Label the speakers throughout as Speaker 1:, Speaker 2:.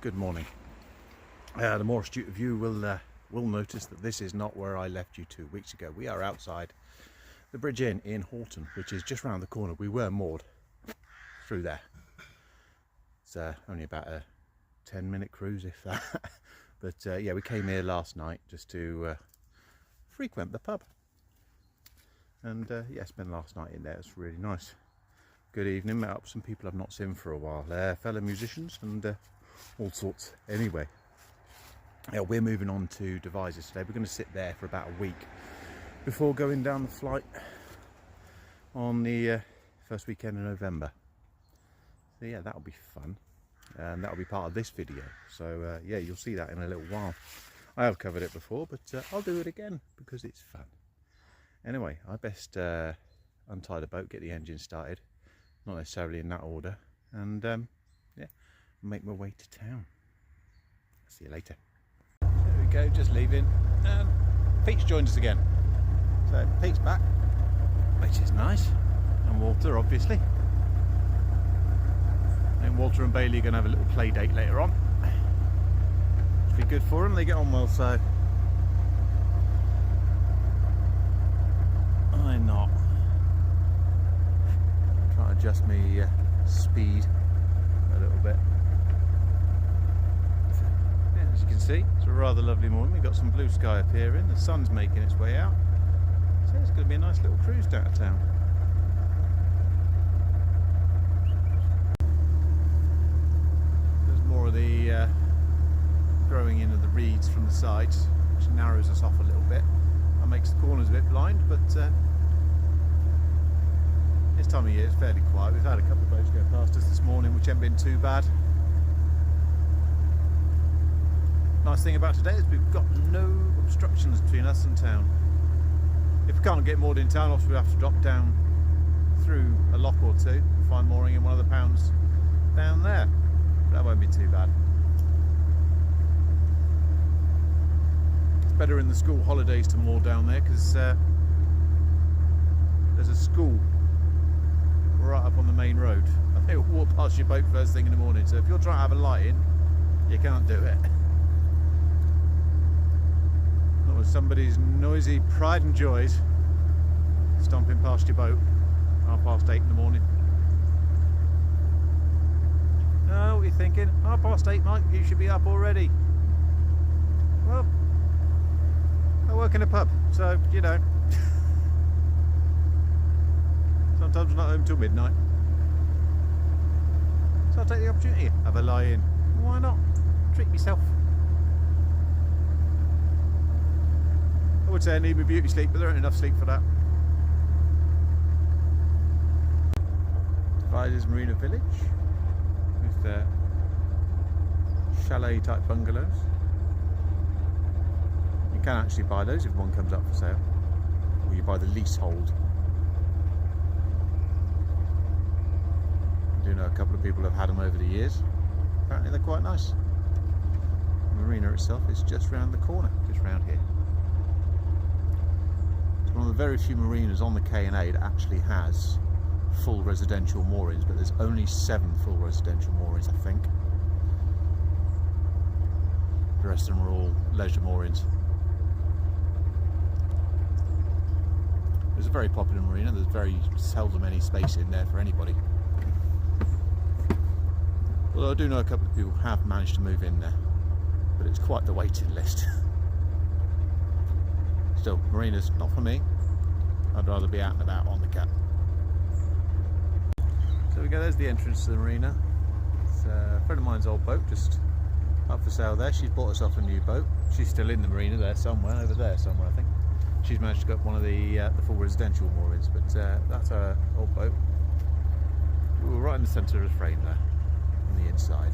Speaker 1: Good morning. The more astute of you will notice that this is not where I left you 2 weeks ago. We are outside the Bridge Inn in Horton, which is just round the corner. We were moored through there. It's only about a 10-minute cruise, if that. But yeah, we came here last night just to frequent the pub. And yeah, spent last night in there. It's really nice. Good evening. Met up with some people I've not seen for a while. Fellow musicians and all sorts. Anyway, yeah, we're moving on to Devizes today. We're going to sit there for about a week before going down the flight on the first weekend in November. So yeah, that'll be fun, and that'll be part of this video. So yeah, you'll see that in a little while. I have covered it before, but I'll do it again because it's fun. Anyway, I best untie the boat, get the engine started, not necessarily in that order, and yeah, make my way to town. See you later. There we go, just leaving, and Pete's joined us again. So Pete's back, which is nice, and Walter obviously. And Walter and Bailey are going to have a little play date later on. Should be good for them, they get on well, so I'm not trying to adjust my speed a little bit. Yeah, as you can see, it's a rather lovely morning. We've got some blue sky appearing, the sun's making its way out, so it's going to be a nice little cruise down to town. There's more of the growing in of the reeds from the sides, which narrows us off a little bit. That makes the corners a bit blind, but this time of year it's fairly quiet. We've had a couple of boats go past us this morning, which haven't been too bad. Nice thing about today is we've got no obstructions between us and town. If we can't get moored in town, obviously we have to drop down through a lock or two and find mooring in one of the pounds down there. But that won't be too bad. It's better in the school holidays to moor down there because there's a school right up on the main road. I think we'll walk past your boat first thing in the morning, so if you're trying to have a light in, you can't do it. Not with somebody's noisy pride and joys stomping past your boat 8:30 in the morning. Oh, what are you thinking? 8:30, Mike, you should be up already. Well, I work in a pub, so you know. Sometimes I'm not home till midnight, so I'll take the opportunity, have a lie in. Why not? Treat myself. I would say I need my beauty sleep, but there ain't enough sleep for that. Devizes Marina Village with their chalet type bungalows. You can actually buy those if one comes up for sale, or you buy the leasehold. I do know a couple of people have had them over the years. Apparently they're quite nice. The marina itself is just round the corner, just round here. It's one of the very few marinas on the Caen that actually has full residential moorings, but there's only 7 full residential moorings, I think. The rest of them are all leisure moorings. It's a very popular marina. There's very seldom any space in there for anybody. Although I do know a couple of people have managed to move in there, but it's quite the waiting list. Still, marinas, not for me. I'd rather be out and about on the cat. So we go, there's the entrance to the marina. It's a friend of mine's old boat, just up for sale there. She's bought herself a new boat. She's still in the marina there somewhere, over there somewhere I think. She's managed to get one of the full residential moorings, but that's her old boat. We're right in the centre of the frame there. The inside.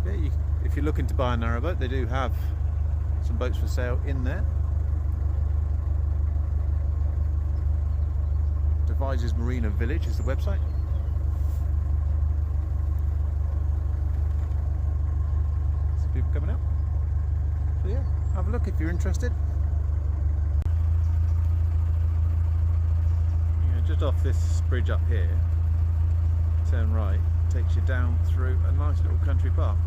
Speaker 1: Yeah, if you're looking to buy a narrowboat, they do have some boats for sale in there. Devizes Marina Village is the website. Some people coming out. So yeah, have a look if you're interested. Yeah, just off this bridge up here, turn right, takes you down through a nice little country park.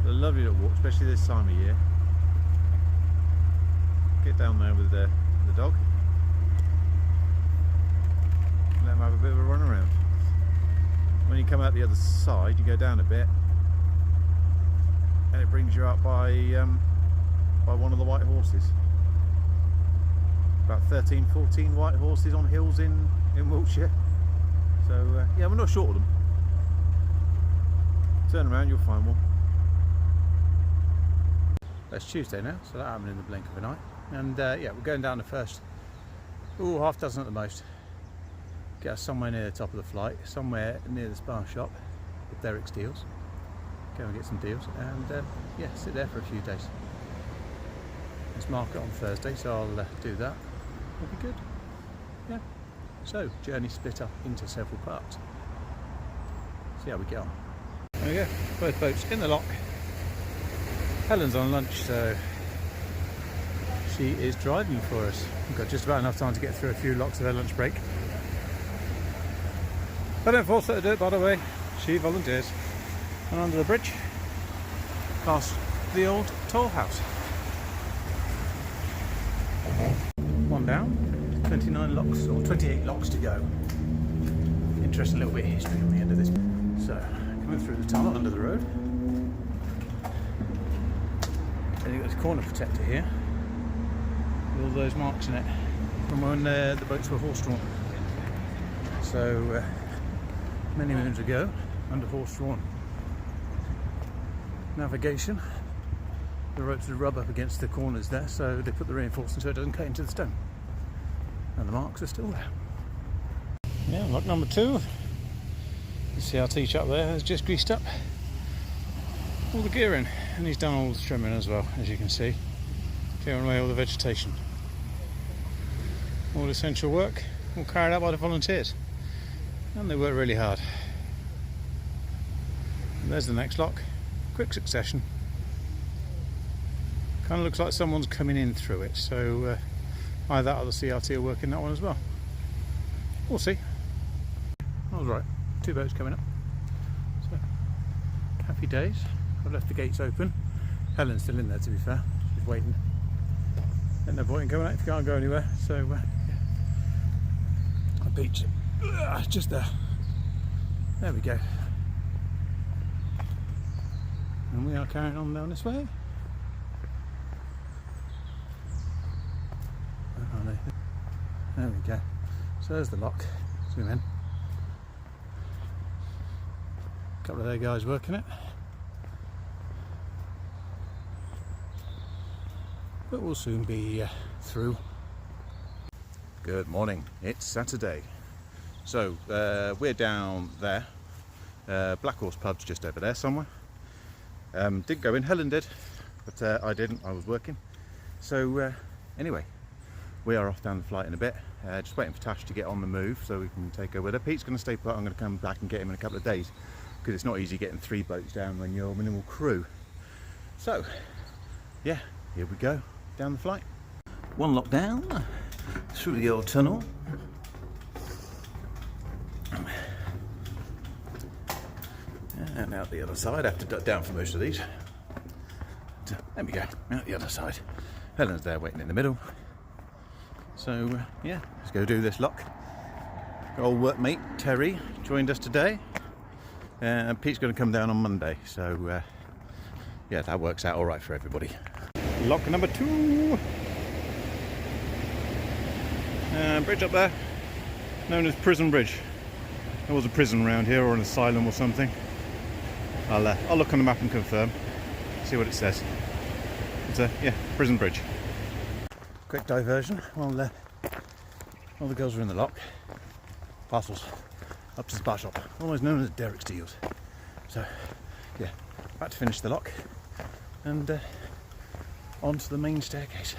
Speaker 1: A lovely little walk, especially this time of year. Get down there with the dog. Let him have a bit of a run around. When you come out the other side, you go down a bit, and it brings you out by one of the white horses. About 13, 14 white horses on hills in Wiltshire. So yeah, we're not short of them. Turn around, you'll find one. It's Tuesday now, so that happened in the blink of an eye. And yeah, we're going down the first, half dozen at the most. Get us somewhere near the top of the flight, somewhere near the Spar shop with Derek's deals. Go and get some deals, and yeah, sit there for a few days. It's market on Thursday, so I'll do that. It'll be good. Yeah. So, journey split up into several parts. See how we get on. There we go, both boats in the lock. Helen's on lunch, so she is driving for us. We've got just about enough time to get through a few locks of her lunch break. I don't force her to do it, by the way. She volunteers. And under the bridge, past the old toll house. One down, 29 locks, or 28 locks to go. Interesting little bit of history on the end of this. So, coming through the tunnel under the road. Then you've got this corner protector here, with all those marks in it from when the boats were horse-drawn. So, many moons ago, under horse-drawn navigation, the ropes would rub up against the corners there, so they put the reinforcement so it doesn't cut into the stone. And the marks are still there. Yeah, lock number 2. The CRT chap there has just greased up all the gearing, and he's done all the trimming as well, as you can see, clearing away all the vegetation. All essential work, all carried out by the volunteers, and they work really hard. And there's the next lock, quick succession. Kind of looks like someone's coming in through it, so either that or the CRT will work in that one as well. We'll see. I was right, 2 boats coming up. So, happy days. I've left the gates open. Helen's still in there, to be fair. She's waiting. Ain't no point in going out if you can't go anywhere. So, yeah. A beach. Just there. There we go. And we are carrying on down this way. There we go. So there's the lock. Zoom in. A couple of their guys working it. But we'll soon be through. Good morning. It's Saturday. So we're down there. Black Horse Pub's just over there somewhere. Didn't go in. Helen did, but I didn't. I was working. So anyway, we are off down the flight in a bit. Just waiting for Tash to get on the move so we can take her with her. Pete's going to stay put. I'm going to come back and get him in a couple of days because it's not easy getting 3 boats down when you're minimal crew. So yeah, here we go down the flight. One lock down through the old tunnel. And out the other side. I have to duck down for most of these. There we go, out the other side. Helen's there waiting in the middle. So yeah, let's go do this lock. Our old workmate Terry joined us today. And Pete's going to come down on Monday. So yeah, that works out alright for everybody. Lock number 2. Bridge up there, known as Prison Bridge. There was a prison around here, or an asylum or something. I'll look on the map and confirm, see what it says. It's yeah, Prison Bridge. Quick diversion while all the girls are in the lock. Parcels up to the Spar shop, always known as Derek's Deals. So yeah, about to finish the lock and onto the main staircase.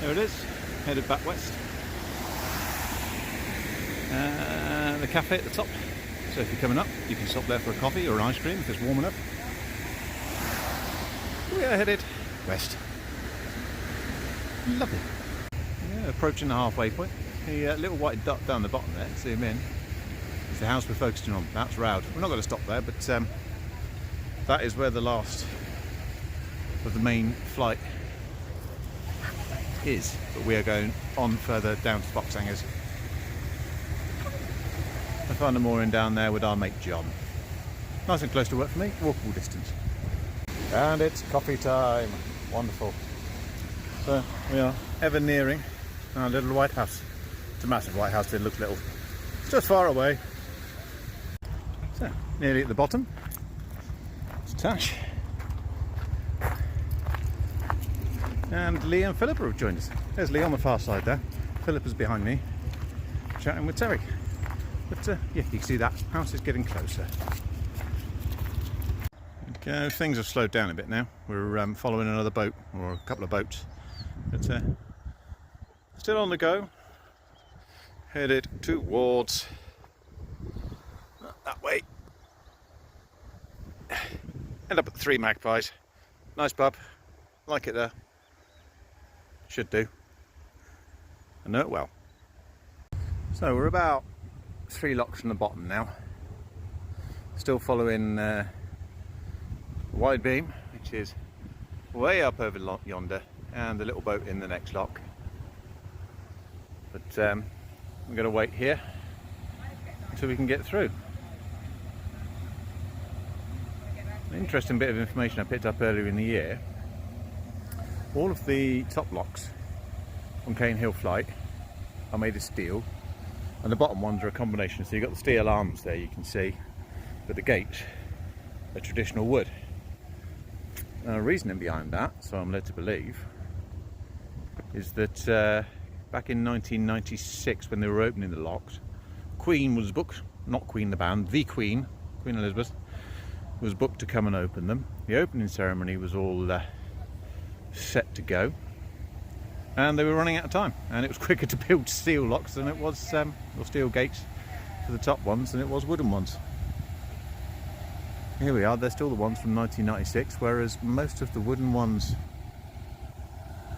Speaker 1: There it is, headed back west. The cafe at the top. So if you're coming up, you can stop there for a coffee or an ice cream if it's warm enough. We are headed west. Lovely. Yeah, approaching the halfway point. The little white dot down the bottom there, zoom in. the house we're focusing on. That's Roud. We're not going to stop there, but that is where the last of the main flight is. But we are going on further down to Foxhangers. I found a mooring down there with our mate John. Nice and close to work for me, walkable distance. And it's coffee time. Wonderful. So we are ever nearing our little white house. It's a massive white house, it looks little. It's just far away. So, nearly at the bottom. It's Tash. And Lee and Philippa have joined us. There's Lee on the far side there. Philippa's behind me, chatting with Terry. But yeah, you can see that house is getting closer. Okay, things have slowed down a bit now. We're following another boat, or a couple of boats. But still on the go. Headed towards that way. End up at the Three Magpies. Nice pub. Like it there. Should do. I know it well. So we're about 3 locks from the bottom now. Still following wide beam, which is way up over yonder, and the little boat in the next lock. But I'm going to wait here until we can get through. An interesting bit of information I picked up earlier in the year. All of the top locks on Caen Hill Flight are made of steel, and the bottom ones are a combination. So you've got the steel arms there, you can see, but the gates are traditional wood. Now, the reasoning behind that, so I'm led to believe, is that back in 1996, when they were opening the locks, Queen was booked, not Queen the band, the Queen Elizabeth, was booked to come and open them. The opening ceremony was all set to go, and they were running out of time, and it was quicker to build steel locks than it was, or steel gates for the top ones than it was wooden ones. Here we are, they're still the ones from 1996, whereas most of the wooden ones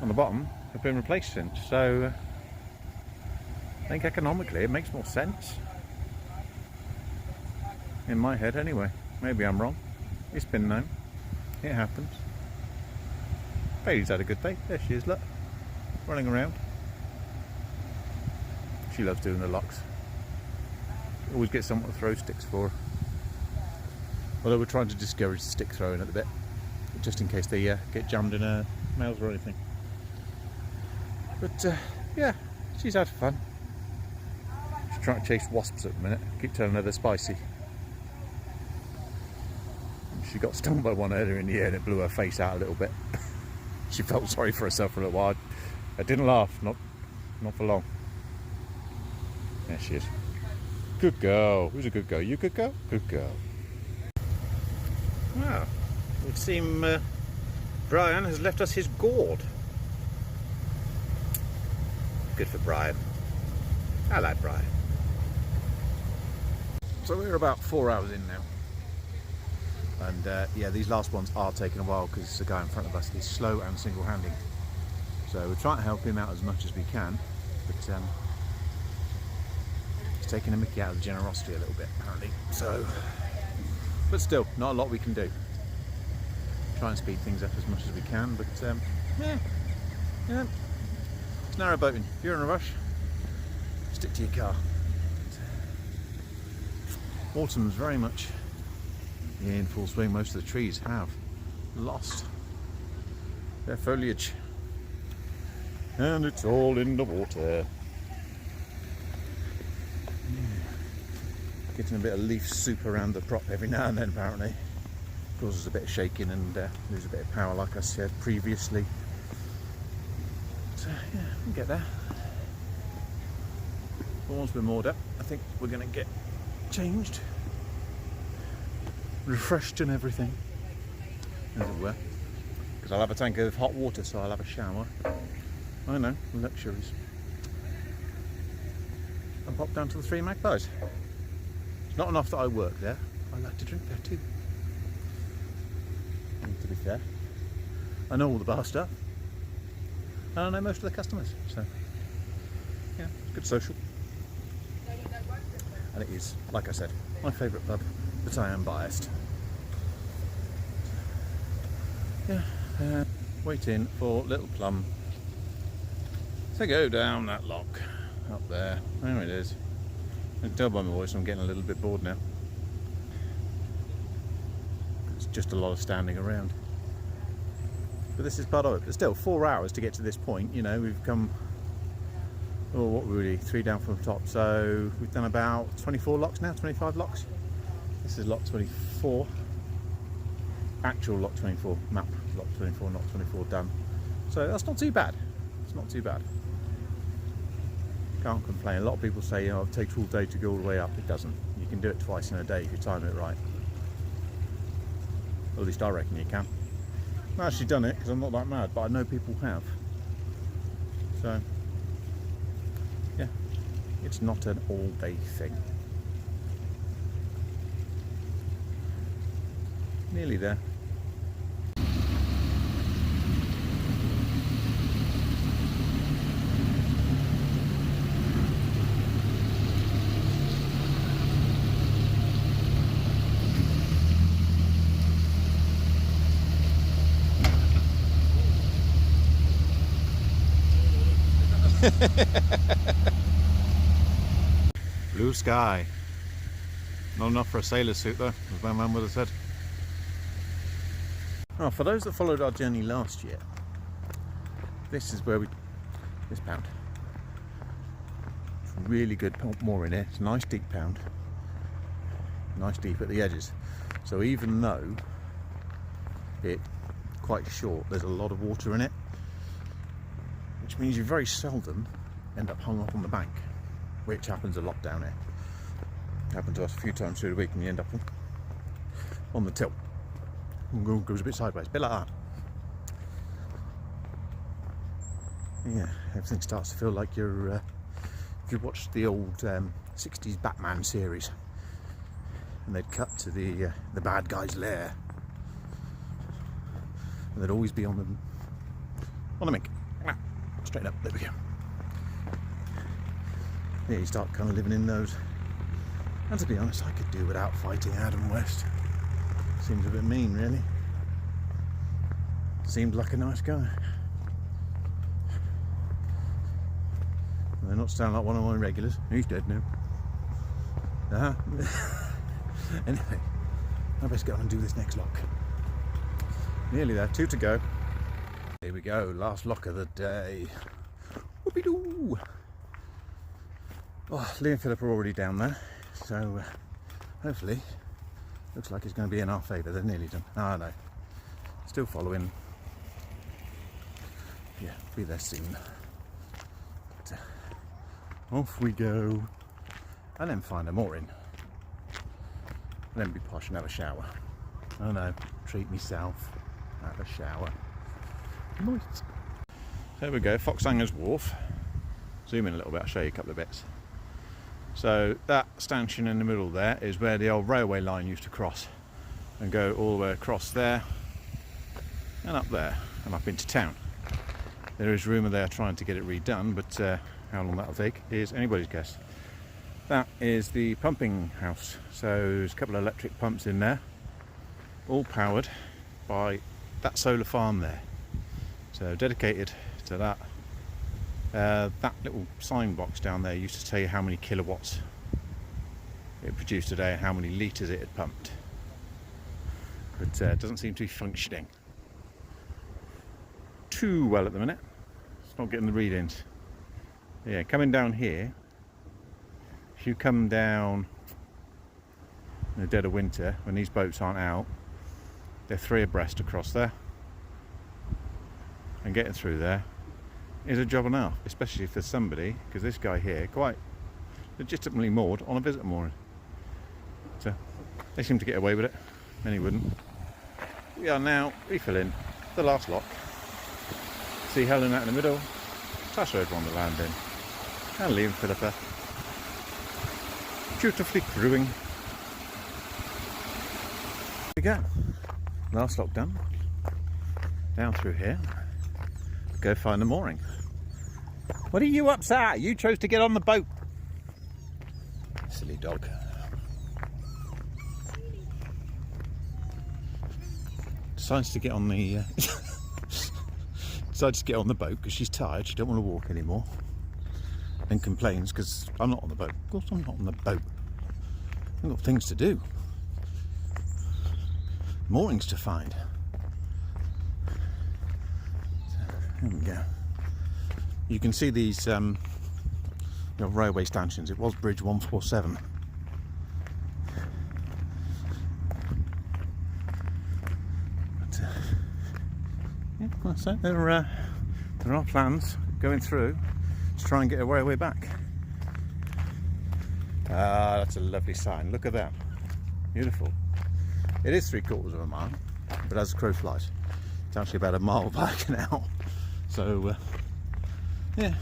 Speaker 1: on the bottom have been replaced since. So I think economically it makes more sense. In my head anyway. Maybe I'm wrong. It's been known. It happens. Bailey's had a good day. There she is, look. Running around. She loves doing the locks. Always get someone to throw sticks for her. Although we're trying to discourage stick throwing at the bit, just in case they get jammed in her mouth or anything. But yeah, she's had fun. She's trying to chase wasps at the minute. Keep telling her they're spicy. She got stung by one earlier in the year and it blew her face out a little bit. She felt sorry for herself for a little while. I didn't laugh, not for long. There she is. Good girl. Who's a good girl? You good girl? Good girl. Well, it would seem Brian has left us his gourd. Good for Brian. I like Brian. So we're about 4 hours in now. And yeah, these last ones are taking a while because the guy in front of us is slow and single-handed. So we're trying to help him out as much as we can, but he's taking a mickey out of the generosity a little bit, apparently. So, but still, not a lot we can do. Try and speed things up as much as we can, but yeah, it's narrow boating. If you're in a rush, stick to your car. Autumn's very much in full swing. Most of the trees have lost their foliage, and it's all in the water. Getting a bit of leaf soup around the prop every now and then, apparently. Causes a bit of shaking and lose a bit of power, like I said previously. So yeah, we'll get there. But once we're moored up, I think we're going to get changed, refreshed and everything, as it were. Because I'll have a tank of hot water, so I'll have a shower. I know, luxuries. And pop down to the Three Magpies. It's not enough that I work there, I like to drink there too. And to be fair, I know all the bar stuff, and I know most of the customers, so yeah, good social. And it is, like I said, my favourite pub, but I am biased. Yeah, waiting for Little Plum to go down that lock up there. There it is. I can tell by my voice I'm getting a little bit bored now. It's just a lot of standing around. But this is part of it. But still, 4 hours to get to this point. You know, we've come, oh, what were we, 3 down from the top. So we've done about 24 locks now, 25 locks. This is lock 24. Actual lock 24, map lock 24, not 24 done. So that's not too bad. It's not too bad. Can't complain. A lot of people say, you know, it takes all day to go all the way up. It doesn't. You can do it twice in a day if you time it right. At least I reckon you can. I've not actually done it because I'm not that mad, but I know people have. So, yeah, it's not an all-day thing. Nearly there. Blue sky. Not enough for a sailor suit though, as my man would have said. Oh, for those that followed our journey last year, this is where this pound. It's really good more in here. It's a nice deep pound. Nice deep at the edges. So even though it's quite short, there's a lot of water in it. Which means you very seldom end up hung up on the bank, which happens a lot down here. Happened to us a few times through the week, and you end up on the tilt. And goes a bit sideways, a bit like that. Yeah, everything starts to feel like you're. If you watched the old 60s Batman series, and they'd cut to the bad guy's lair, and they'd always be on the mink. Straight up, there we go. Yeah, you start kind of living in those. And to be honest, I could do without fighting Adam West. Seems a bit mean, really. Seemed like a nice guy. They're not sound like one of my regulars. He's dead now. Anyway, I best go and do this next lock. Nearly there, 2 to go. Here we go, last lock of the day. Whoopie-doo! Oh, Lee and Philip are already down there, so hopefully, looks like it's going to be in our favour. They're nearly done. Oh no, still following. Yeah, be there soon. But, off we go, and then find a mooring. And then be posh and have a shower. Oh no, treat myself, have a shower. Nice. There we go, Foxhangers Wharf. Zoom in a little bit, I'll show you a couple of bits. So that stanchion in the middle there is where the old railway line used to cross and go all the way across there and up there and up into town. There is rumour they are trying to get it redone, but how long that'll take is anybody's guess. That is the pumping house, so there's a couple of electric pumps in there, all powered by that solar farm there. So dedicated to that. That little sign box down there used to tell you how many kilowatts it produced a day and how many litres it had pumped. But it doesn't seem to be functioning too well at the minute. It's not getting the readings. Yeah, coming down here, if you come down in the dead of winter when these boats aren't out, they're 3 abreast across there. And getting through there is a job enough, especially if there's somebody, because this guy here quite legitimately moored on a visitor mooring. So they seem to get away with it, many wouldn't. We are now refilling the last lock. See Helen out in the middle, Tasha over on the landing, and Lee and Philippa beautifully crewing. There we go, last lock done. Down through here. Go find the mooring. What are you upset at? You chose to get on the boat. Silly dog. Decides to get on the decides to get on the boat because she's tired. She don't want to walk anymore, and complains because I'm not on the boat. Of course I'm not on the boat. I've got things to do, moorings to find. There we go. You can see these railway stanchions. It was Bridge 147. But, yeah, well, so there are plans going through to try and get a railway back. Ah, that's a lovely sign. Look at that. Beautiful. It is 3/4 of a mile, but as the crow flies, it's actually about a mile back now. So, yeah,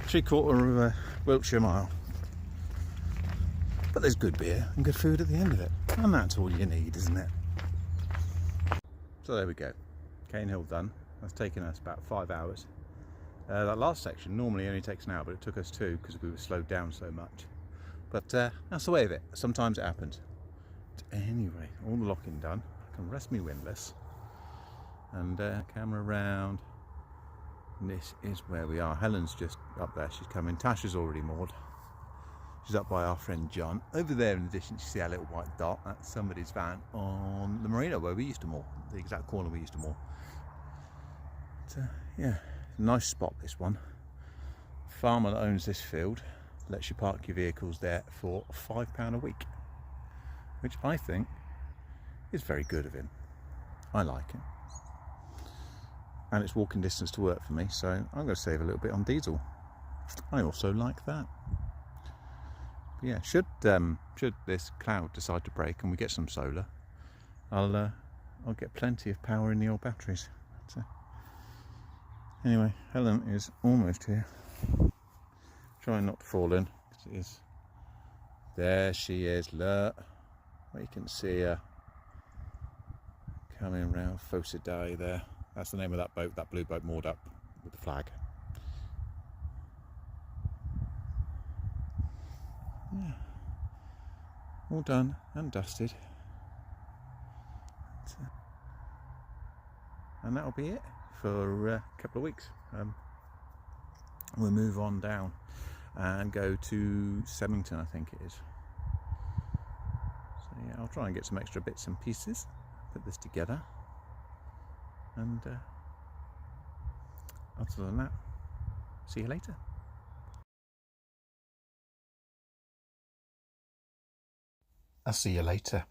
Speaker 1: 3/4 of a Wiltshire mile. But there's good beer and good food at the end of it, and that's all you need, isn't it? So there we go. Caen Hill done. That's taken us about 5 hours. That last section normally only takes an hour, but it took us 2 because we were slowed down so much. But that's the way of it. Sometimes it happens. But anyway, all the locking done. I can rest me windlass and camera around. And this is where we are. Helen's just up there. She's coming. Tasha's already moored. She's up by our friend John. Over there in the distance, you see our little white dot. That's somebody's van on the marina where we used to moor. The exact corner we used to moor. But, yeah, nice spot this one. Farmer that owns this field lets you park your vehicles there for £5 a week, which I think is very good of him. I like it. And it's walking distance to work for me, so I'm going to save a little bit on diesel. I also like that. But yeah, should this cloud decide to break and we get some solar, I'll get plenty of power in the old batteries. So, anyway, Helen is almost here. Trying not to fall in, because it is. There she is, look. Well, you can see her coming round Fosadai there. That's the name of that boat, that blue boat moored up with the flag. Yeah. All done and dusted. And that'll be it for a couple of weeks. We'll move on down and go to Semmington, I think it is. So yeah, I'll try and get some extra bits and pieces, put this together, and other than that, see you later. I'll see you later.